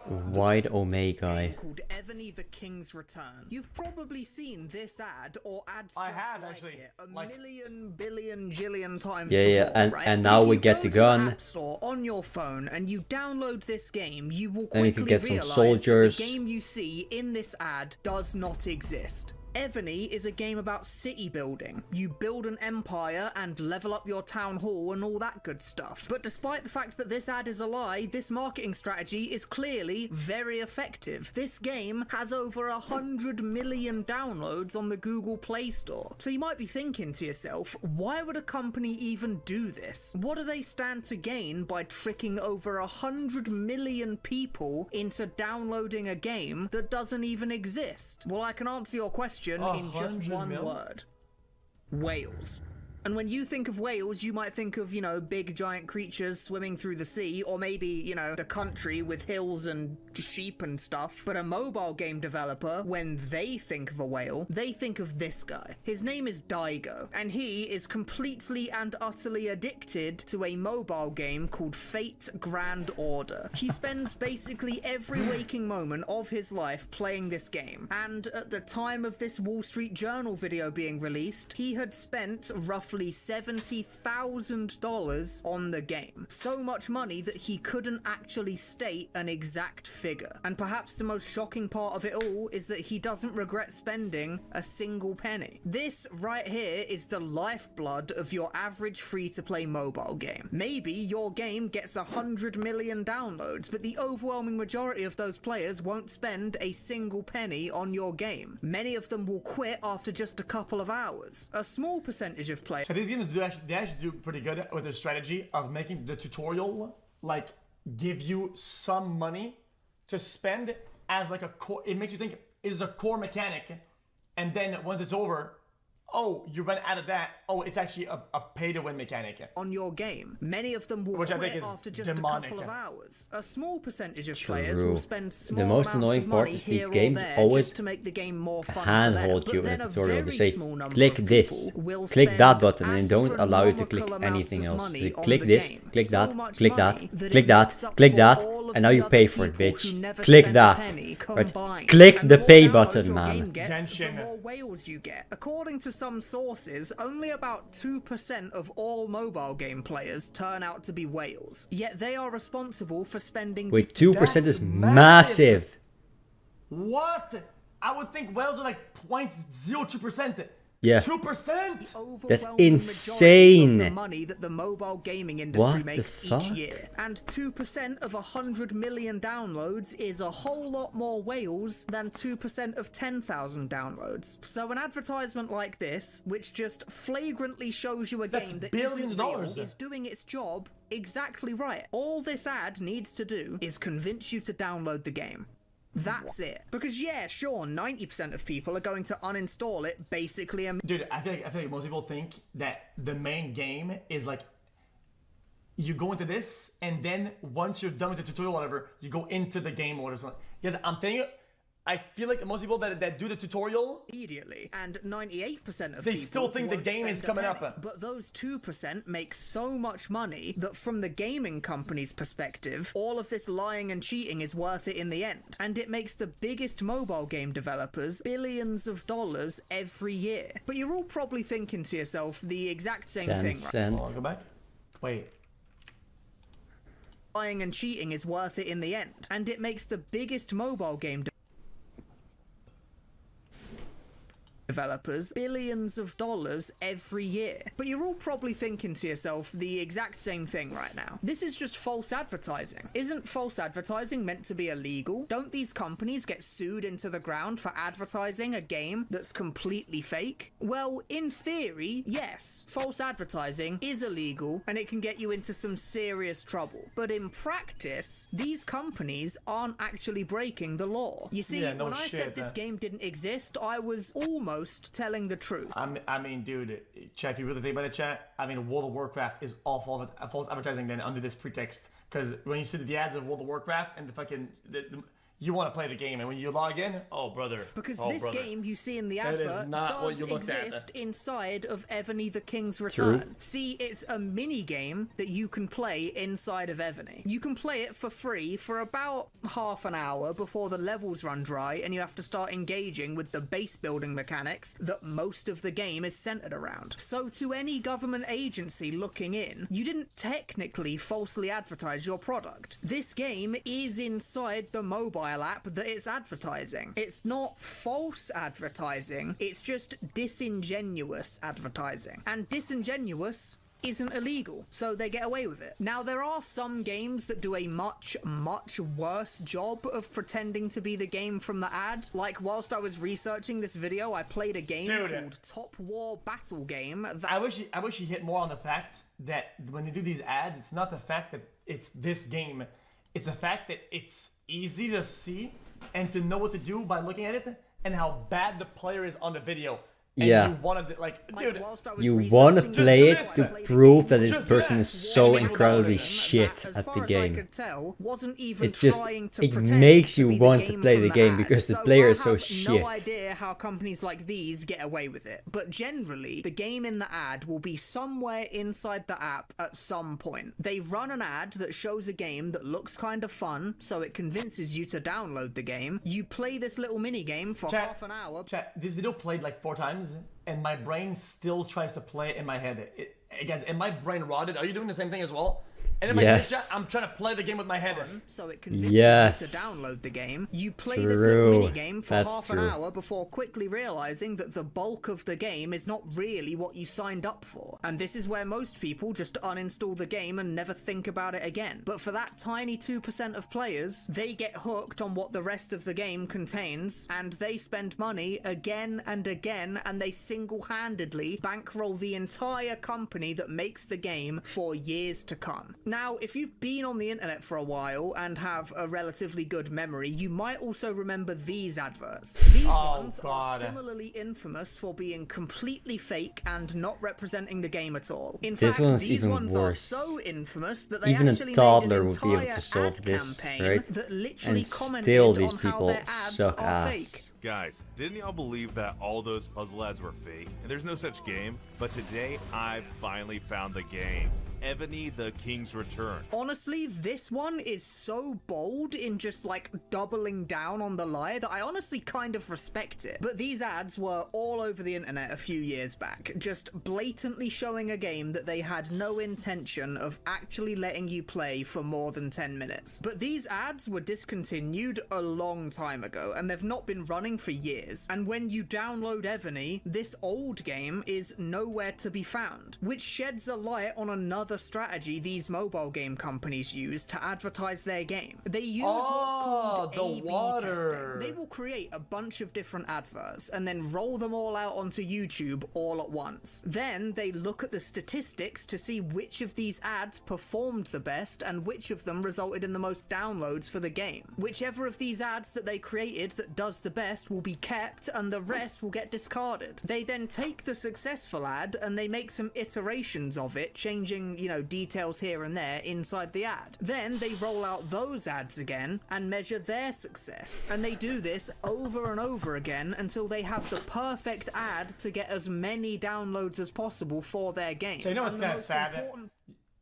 Wide Omega. Called Ebony the King's Return. You've probably seen this ad or ads just like it a million, billion, jillion times before, right? And now we get the gun. App Store on your phone and you download this game, you will and we quickly can get some realize soldiers. the game you see in this ad does not exist. Ebony is a game about city building. You build an empire and level up your town hall and all that good stuff. But despite the fact that this ad is a lie, this marketing strategy is clearly very effective. This game has over 100 million downloads on the Google Play Store. So you might be thinking to yourself, why would a company even do this? What do they stand to gain by tricking over 100 million people into downloading a game that doesn't even exist? Well, I can answer your question in just one word. Whales. And when you think of whales, you might think of, you know, big giant creatures swimming through the sea, or maybe, you know, the country with hills and sheep and stuff. But a mobile game developer, when they think of a whale, they think of this guy. His name is Daigo, and he is completely and utterly addicted to a mobile game called Fate Grand Order. He spends basically every waking moment of his life playing this game, and at the time of this Wall Street Journal video being released, he had spent roughly $70,000 on the game. So much money that he couldn't actually state an exact figure. And perhaps the most shocking part of it all is that he doesn't regret spending a single penny. This right here is the lifeblood of your average free-to-play mobile game. Maybe your game gets 100 million downloads, but the overwhelming majority of those players won't spend a single penny on your game. Many of them will quit after just a couple of hours. A small percentage of players. So these games they actually do pretty good with their strategy of making the tutorial like give you some money to spend as like a core. It makes you think it is a core mechanic, and then once it's over, oh, you run out of that. Oh, it's actually a pay-to-win mechanic on your game. Many of them will quit after just demonic. a couple of hours. A small percentage of players will spend small the most amounts annoying of part money is these here games or there always just to make the game more fun handhold for you them. in But a tutorial. They then a say, very small click number of this, people will click that spend button, and they don't allow you to click astronomical anything amounts of else. money They on click the this, game. click So that, much click that, money that click it that, makes up click for that, all of and now the you other pay for it, people bitch. who never Click spend a that. penny Right. combined. Click And the more pay downloads button, your man. game gets, the more whales you get. According to some sources, only about 2% of all mobile game players turn out to be whales. Yet they are responsible for spending. Wait, 2% is massive. What? I would think whales are like 0.02%. Yeah. 2%? That's insane. The money that the mobile gaming industry What makes the each fuck? year. And 2% of 100 million downloads is a whole lot more whales than 2% of 10,000 downloads. So an advertisement like this, which just flagrantly shows you a game that isn't real, is doing its job exactly right. All this ad needs to do is convince you to download the game. That's it. Because yeah, sure, 90% of people are going to uninstall it basically. Dude, I feel like most people think that the main game is like you go into this and then once you're done with the tutorial or whatever, you go into the game or something. Because I feel like most people that do the tutorial immediately, and 98% of they people still think the game is coming up. But those 2% make so much money that from the gaming company's perspective, all of this lying and cheating is worth it in the end. And it makes the biggest mobile game developers billions of dollars every year. But you're all probably thinking to yourself the exact same thing, right? Oh, go back. Wait. Lying and cheating is worth it in the end. And it makes the biggest mobile game developers billions of dollars every year. But you're all probably thinking to yourself the exact same thing right now. This is just false advertising. Isn't false advertising meant to be illegal? Don't these companies get sued into the ground for advertising a game that's completely fake? Well, in theory, yes, false advertising is illegal and it can get you into some serious trouble. But in practice, these companies aren't actually breaking the law. You see, when I said this game didn't exist, I was almost telling the truth. I mean, dude, chat, if you really think about it, chat, I mean, World of Warcraft is all false advertising then under this pretext. Because when you see the ads of World of Warcraft and the fucking, you want to play the game, and when you log in, oh brother, Because oh, this brother. game you see in the That is advert not what does you looked at. exist inside of Evany the King's Return. See, it's a mini game that you can play inside of Evany. You can play it for free for about half an hour before the levels run dry and you have to start engaging with the base building mechanics that most of the game is centered around. So to any government agency looking in, you didn't technically falsely advertise your product. This game is inside the mobile app that it's advertising. It's not false advertising, it's just disingenuous advertising. And disingenuous isn't illegal, so they get away with it. Now, there are some games that do a much worse job of pretending to be the game from the ad. Like, whilst I was researching this video, I played a game called Top War Battle Game. I wish he hit more on the fact that when you do these ads, it's not the fact that it's this game. It's the fact that it's easy to see and to know what to do by looking at it and how bad the player is on the video. And Yeah. you want to, like, dude, You want to play it to prove that this Just person that. is so Yeah, incredibly that, shit as at far the as I game. could tell, wasn't even It just trying to it pretend makes to you be want to play from the game ad. because the So player I is so have shit. no idea how companies like these get away with it, but generally the game in the ad will be somewhere inside the app at some point. They run an ad that shows a game that looks kind of fun, so it convinces you to download the game. You play this little mini game for half an hour. Chat, this video played like 4 times, and my brain still tries to play it in my head. Guys, and my brain rotted. Are you doing the same thing as well? And in my Yes. chat, I'm trying to play the game with my head. So it convinces Yes. you to download the game. You play this little True. mini game for That's half an true. hour before quickly realizing that the bulk of the game is not really what you signed up for. And this is where most people just uninstall the game and never think about it again. But for that tiny 2% of players, they get hooked on what the rest of the game contains, and they spend money again and again, and they single-handedly bankroll the entire company that makes the game for years to come. Now, if you've been on the internet for a while and have a relatively good memory, you might also remember these adverts. These ones are similarly infamous for being completely fake and not representing the game at all. In This fact, one's these even ones worse. are so infamous that they Even a actually toddler made would an be able entire to solve ad this, campaign right? that literally And commented still these on how people their ads suck are ass. fake. Guys, didn't y'all believe that all those puzzle ads were fake? And there's no such game? But today, I finally found the game. Evany the King's Return. Honestly, this one is so bold in just like doubling down on the lie that I honestly kind of respect it. But these ads were all over the internet a few years back, just blatantly showing a game that they had no intention of actually letting you play for more than 10 minutes. But these ads were discontinued a long time ago, and they've not been running for years. And when you download Evany, this old game is nowhere to be found, which sheds a light on another strategy these mobile game companies use to advertise their game. They use what's called A/B testing. They will create a bunch of different adverts and then roll them all out onto YouTube all at once. Then they look at the statistics to see which of these ads performed the best and which of them resulted in the most downloads for the game. Whichever of these ads that they created that does the best will be kept and the rest will get discarded. They then take the successful ad and they make some iterations of it, changing, you know, details here and there inside the ad. Then they roll out those ads again and measure their success. And they do this over and over again until they have the perfect ad to get as many downloads as possible for their game. So you know what's And the kind of most sad? important-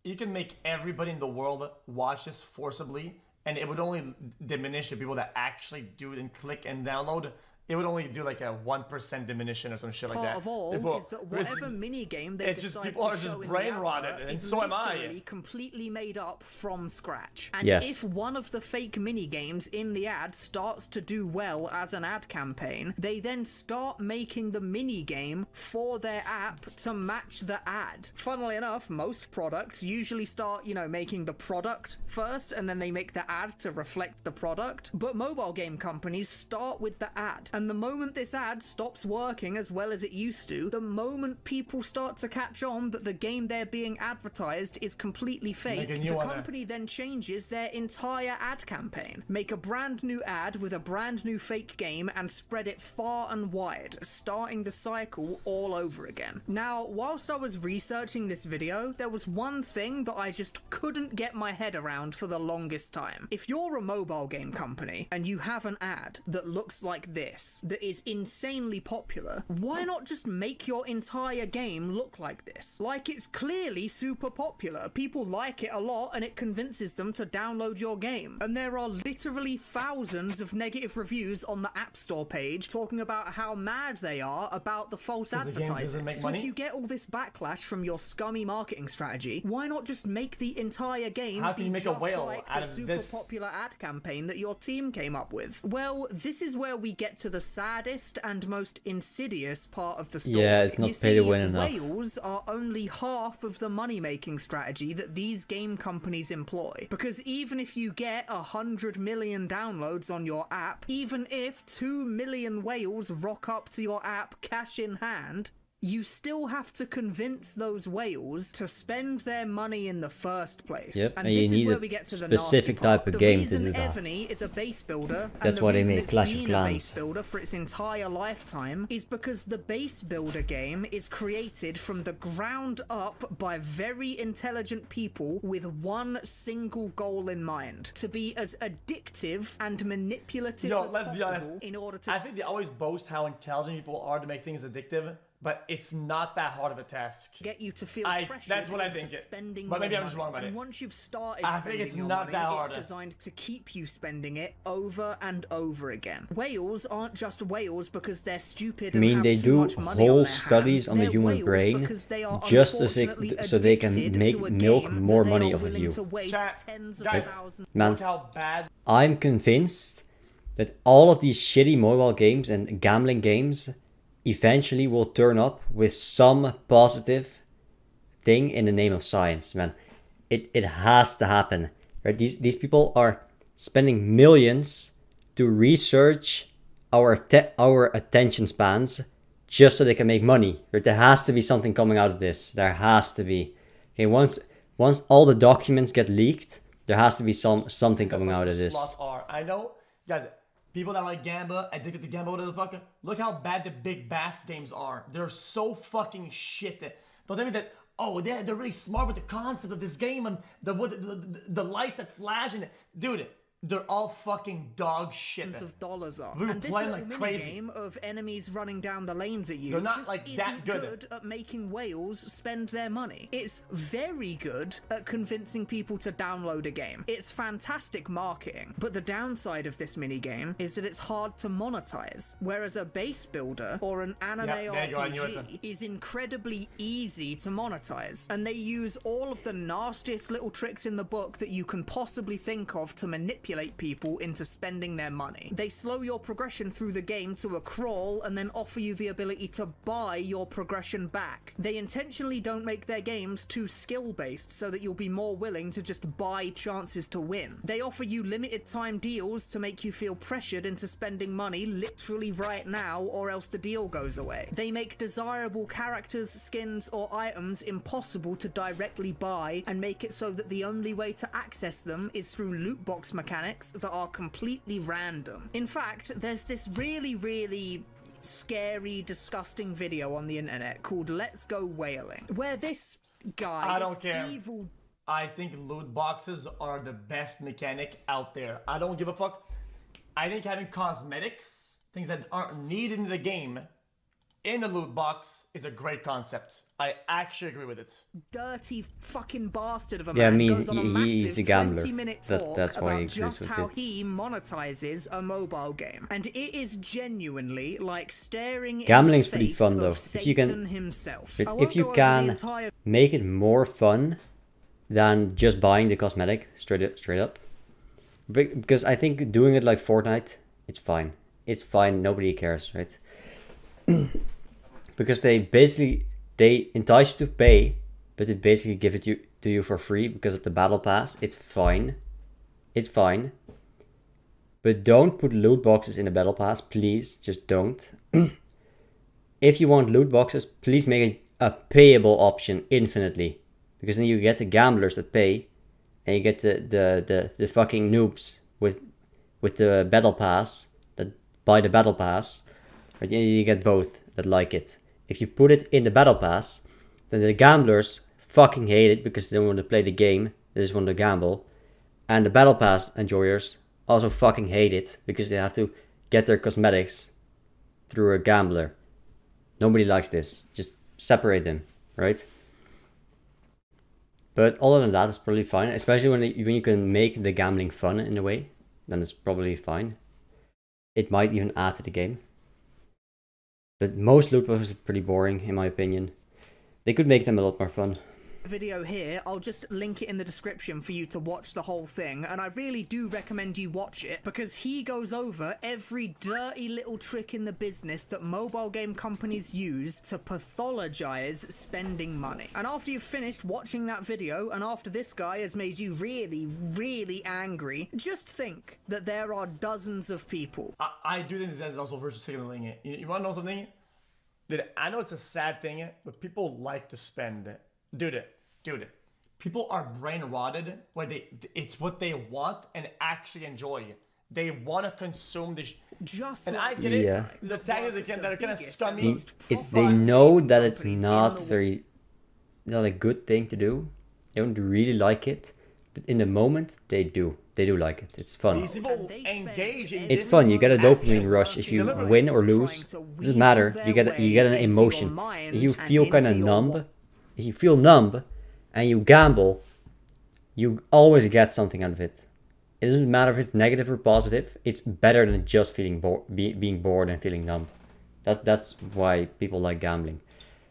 You can make everybody in the world watch this forcibly, and it would only diminish the people that actually do it and click and download. It would only do like a 1% diminution or some shit like that. Part of all People- is that whatever mini game they it's just- decide people to are just show in brain the rotted, advert and is so am I. literally completely made up from scratch. And Yes. if one of the fake mini games in the ad starts to do well as an ad campaign, they then start making the mini game for their app to match the ad. Funnily enough, most products usually start, you know, making the product first, and then they make the ad to reflect the product. But mobile game companies start with the ad, And the moment this ad stops working as well as it used to, the moment people start to catch on that the game they're being advertised is completely fake, the company then changes their entire ad campaign. Make a brand new ad with a brand new fake game and spread it far and wide, starting the cycle all over again. Now, whilst I was researching this video, there was one thing that I just couldn't get my head around for the longest time. If you're a mobile game company and you have an ad that looks like this, that is insanely popular, why not just make your entire game look like this? Like, it's clearly super popular. People like it a lot and it convinces them to download your game. And there are literally thousands of negative reviews on the App Store page talking about how mad they are about the false advertising. So if you get all this backlash from your scummy marketing strategy, why not just make the entire game be just like the super popular ad campaign that your team came up with? Well, this is where we get to the saddest and most insidious part of the story. Yeah, it's not pay to win enough. Whales are only half of the money-making strategy that these game companies employ. Because even if you get 100 million downloads on your app, even if 2 million whales rock up to your app cash in hand, you still have to convince those whales to spend their money in the first place. Yep, and you this need is where a we get to the specific type of game to do that. Evany is a base builder, That's and why the they reason made it's Clash of been a Clans. base builder for its entire lifetime is because the base builder game is created from the ground up by very intelligent people with one single goal in mind: to be as addictive and manipulative as let's be honest. possible in order to... I think they always boast how intelligent people are to make things addictive, but it's not that hard of a task. Get you to feel pressured that's what I into think. spending But maybe your I'm just money. wrong about And it. once you've started I think spending it's your not money, that hard. it's designed to keep you spending it over and over again. Whales aren't just whales because they're stupid I and mean, have they too do much money on whole their studies hands. on the They're human whales brain because they are just unfortunately so they can addicted make to a milk game more that money they are off of willing you. to waste tens of Guys, thousands. Man, Look how bad. I'm convinced that all of these shitty mobile games and gambling games eventually will turn up with some positive thing in the name of science, man. It has to happen, right? These people are spending millions to research our attention spans just so they can make money, right? There has to be something coming out of this. There has to be. Okay, once all the documents get leaked, there has to be something coming out of this. Slots are. I know, guys. People that like Gamba, addicted to Gamba, whatever the fuck. Look how bad the big bass games are. They're so fucking shit. Don't tell me that. Oh, they're really smart with the concept of this game and the lights that flash and dude. They're all fucking dog shit. Of dollars on. We were And this playing little like mini crazy. game of enemies running down the lanes at you They're not just like isn't that good. at making whales spend their money. It's very good at convincing people to download a game. It's fantastic marketing, but the downside of this mini game is that it's hard to monetize, whereas a base builder or an anime RPG is incredibly easy to monetize, and they use all of the nastiest little tricks in the book that you can possibly think of to manipulate people into spending their money. They slow your progression through the game to a crawl and then offer you the ability to buy your progression back. They intentionally don't make their games too skill-based so that you'll be more willing to just buy chances to win. They offer you limited time deals to make you feel pressured into spending money literally right now or else the deal goes away. They make desirable characters, skins, or items impossible to directly buy and make it so that the only way to access them is through loot box mechanics that are completely random. In fact, there's this really scary, disgusting video on the internet called Let's Go Whaling, where this guy, I don't care. evil... I think loot boxes are the best mechanic out there. I don't give a fuck. I think having cosmetics, things that aren't needed in the game, in the loot box is a great concept. I actually agree with it. Dirty fucking bastard of a Yeah, I man mean, goes on a he's massive a gambler. 20-minute talk That's why he about agrees just with how it. he monetizes a mobile game, and it is genuinely like staring Gambling's in the pretty face fun, though. of If you can- Satan himself. If you can make it more fun than just buying the cosmetic straight up, because I think doing it like Fortnite, it's fine. It's fine. Nobody cares, right? Because they entice you to pay, but they basically give it to you for free because of the battle pass. It's fine. But But don't put loot boxes in the battle pass, please. Just don't. If you want loot boxes, please make a payable option infinitely. Because then you get the gamblers that pay. And you get the fucking noobs with the battle pass that buy the battle pass. But you get both that like it. If you put it in the battle pass, then the gamblers fucking hate it because they don't want to play the game. They just want to gamble. And the battle pass enjoyers also fucking hate it because they have to get their cosmetics through a gambler. Nobody likes this. Just separate them, right? But other than that, it's probably fine. Especially when you can make the gambling fun in a way, then it's probably fine. It might even add to the game. But most loot boxes are pretty boring, in my opinion. They could make them a lot more fun. Video here, I'll just link it in the description for you to watch the whole thing, and I really do recommend you watch it because he goes over every dirty little trick in the business that mobile game companies use to pathologize spending money. And after you've finished watching that video, and after this guy has made you really, really angry, just think that there are dozens of people. I do think that's also versus signaling it. You want to know something? Dude, I know it's a sad thing, but people like to spend. Dude, people are brain rotted where it's what they want and actually enjoy. They want to consume this. Just and like I get Yeah. it. The tag that are kind of scummy. It's they know that it's not a good thing to do. They don't really like it, but in the moment they do. They do like it. It's fun. These people engage in It's this fun. You get a dopamine action rush if you deliberately. win or lose. Doesn't matter. You get an emotion. If you feel kind of numb, if you feel numb, and you gamble, you always get something out of it. It doesn't matter if it's negative or positive. It's better than just feeling being bored and feeling numb. That's why people like gambling.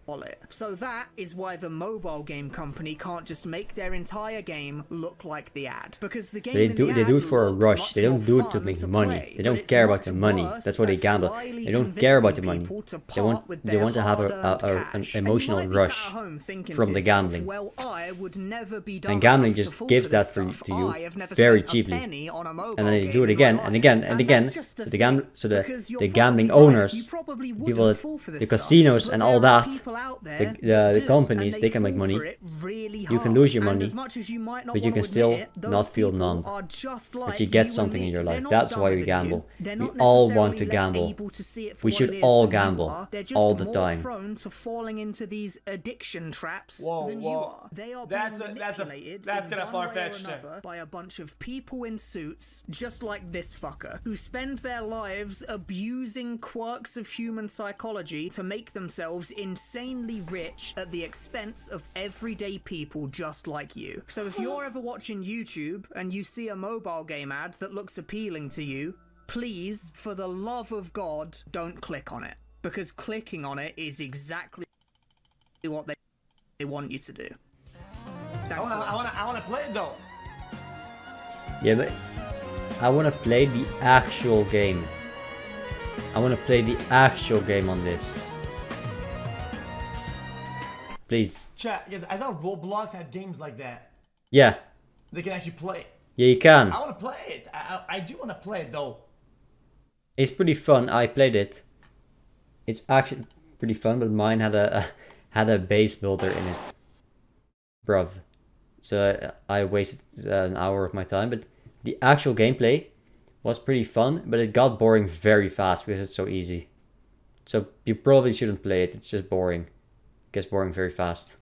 wallet. So that is why the mobile game company can't just make their entire game look like the ad. Because the game They do it for a rush. They don't do it to make money. Play, they don't care about the money. That's why they gamble. They don't care about the money. They want to have an emotional rush from the gambling. Well, I would never be and gambling just gives that to you very cheaply. And then they do it again and again and again. So the gambling owners, people at the casinos and all that, the companies, they can make money. You can lose your money, but you can still not feel numb. But you get something in your life. That's why we gamble. We all want to gamble. We should all gamble all the time. Prone to falling into these addiction traps than you are. They are That's being manipulated kind of far-fetched by a bunch of people in suits just like this fucker who spend their lives abusing quirks of human psychology to make themselves insanely rich at the expense of everyday people just like you. So if you're ever watching YouTube and you see a mobile game ad that looks appealing to you, please, for the love of God, don't click on it. Because clicking on it is exactly what they want you to do. I wanna play it though. Yeah, but I wanna play the actual game. I wanna play the actual game on this. Please. Chat, guys, I thought Roblox had games like that. Yeah. They can actually play. Yeah, you can. I wanna play it. I do wanna play it though. It's pretty fun. I played it. It's actually pretty fun, but mine had a base builder in it. Bruv. So I wasted an hour of my time, but the actual gameplay was pretty fun, but it got boring very fast because it's so easy. So you probably shouldn't play it. It's just boring. It gets boring very fast.